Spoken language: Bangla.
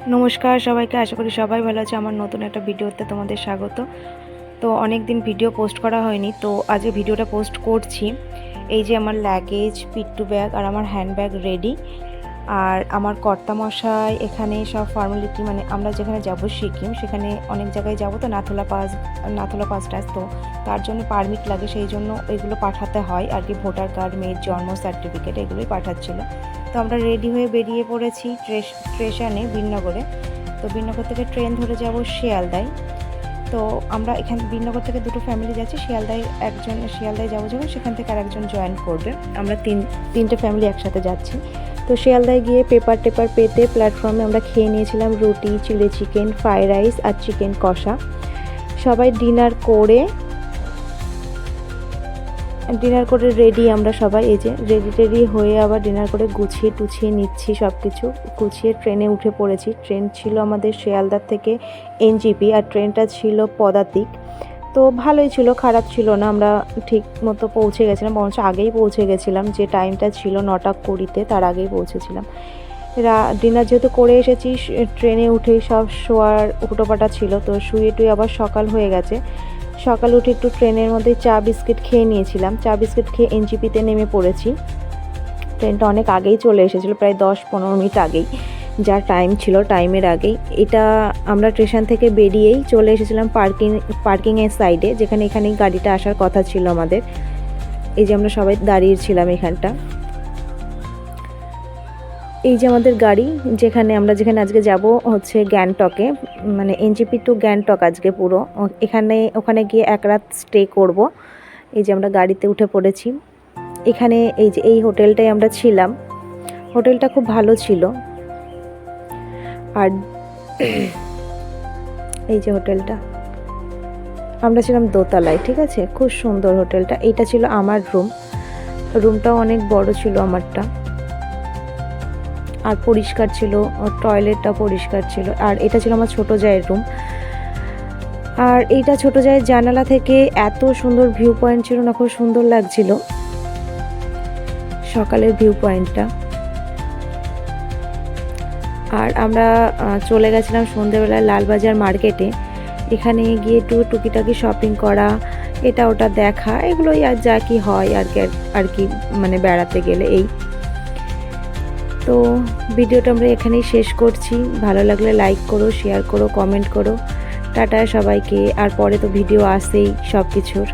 নমস্কার সবাইকে, আশা করি সবাই ভালো আছে। আমার নতুন একটা ভিডিওতে তোমাদের স্বাগত। তো অনেক দিন ভিডিও পোস্ট করা হয়নি, তো আজকে ভিডিওটা পোস্ট করছি। এই যে আমার লাগেজ, পিট্টু ব্যাগ আর আমার হ্যান্ডব্যাগ রেডি। আর আমার কর্তামশাই এখানে সব ফর্মালিটি, মানে আমরা যেখানে যাব সিকিম, সেখানে অনেক জায়গায় যাব, তো নাথুলা পাস টাস, তো তার জন্য পারমিট লাগে, সেই জন্য এগুলো পাঠাতে হয় আর কি। ভোটার কার্ড, মেয়ের জন্ম সার্টিফিকেট, এগুলোই পাঠাচ্ছিল। তো আমরা রেডি হয়ে বেরিয়ে পড়েছি স্টেশনে বিনগরে। তো বিনগর থেকে ট্রেন ধরে যাব শিয়ালদায়। তো আমরা এখানে বিনগর থেকে দুটো ফ্যামিলি যাচ্ছি, শিয়ালদায় যাবো যখন, সেখান থেকে আর একজন জয়েন করবে। আমরা তিনটে ফ্যামিলি একসাথে যাচ্ছি। তো শিয়ালদায় গিয়ে পেপার পেতে প্ল্যাটফর্মে আমরা খেয়ে নিয়েছিলাম রুটি, চিলি চিকেন, ফ্রাইড রাইস আর চিকেন কষা। সবাই ডিনার করে রেডি, আমরা সবাই এই যে রেডি হয়ে আবার ডিনার করে গুছিয়ে নিচ্ছি, সব কিছু গুছিয়ে ট্রেনে উঠে পড়েছি। ট্রেন ছিল আমাদের শিয়ালদার থেকে এনজিপি, আর ট্রেনটা ছিল পদাতিক। তো ভালোই ছিল, খারাপ ছিল না। আমরা ঠিক মতো পৌঁছে গেছিলাম, বরঞ্চ আগেই পৌঁছে গেছিলাম। যে টাইমটা ছিল 9:20, তার আগেই পৌঁছেছিলাম। ডিনার যেহেতু করে এসেছি, ট্রেনে উঠেই সব শোয়ার হুটোপাটা ছিল, তো শুয়ে টুয়ে আবার সকাল হয়ে গেছে। সকালে উঠে একটু ট্রেনের মধ্যে চা বিস্কিট খেয়ে নিয়েছিলাম। চা বিস্কিট খেয়ে এনজিপিতে নেমে পড়েছি। ট্রেনটা অনেক আগেই চলে এসেছিলো, প্রায় 10-15 মিনিট আগেই, যা টাইম ছিল টাইমের আগেই। এটা আমরা স্টেশন থেকে বেরিয়েই চলে এসেছিলাম পার্কিংয়ের সাইডে, এখানেই গাড়িটা আসার কথা ছিল আমাদের। এই যে আমরা সবাই দাঁড়িয়েছিলাম এখানটা। এই যে আমাদের গাড়ি, যেখানে আজকে যাব হচ্ছে গ্যাংটকে, মানে এনজিপি টু গ্যাংটক আজকে পুরো। ওখানে গিয়ে এক রাত স্টে করব। এই যে আমরা গাড়িতে উঠে পড়েছি। এখানে এই যে এই হোটেলটাই আমরা ছিলাম। হোটেলটা খুব ভালো ছিল। আর এই যে হোটেলটা, আমরা ছিলাম দোতলায়, ঠিক আছে, খুব সুন্দর হোটেলটা। এইটা ছিল আমার রুমটাও অনেক বড় ছিল আমারটা, আর পরিষ্কার ছিল, টয়লেটটা পরিষ্কার ছিল। আর এটা ছিল আমার ছোটো জায়ের রুম। আর এইটা ছোটো জায়ের জানালা থেকে এত সুন্দর ভিউ পয়েন্ট ছিল না, খুব সুন্দর লাগছিল সকালের ভিউ পয়েন্টটা। আর আমরা চলে গেছিলাম সন্ধ্যেবেলায় লালবাজার মার্কেটে। এখানে গিয়ে একটু টুকিটাকি শপিং করা, এটা ওটা দেখা, এগুলোই আর যা কি হয় আর কি মানে বেড়াতে গেলে। এই তো ভিডিওটা আমরা এখানেই শেষ করছি। ভালো লাগলে লাইক করো, শেয়ার করো, কমেন্ট করো। টাটা সবাইকে। আর পরে তো ভিডিও আসেই সব কিছুর।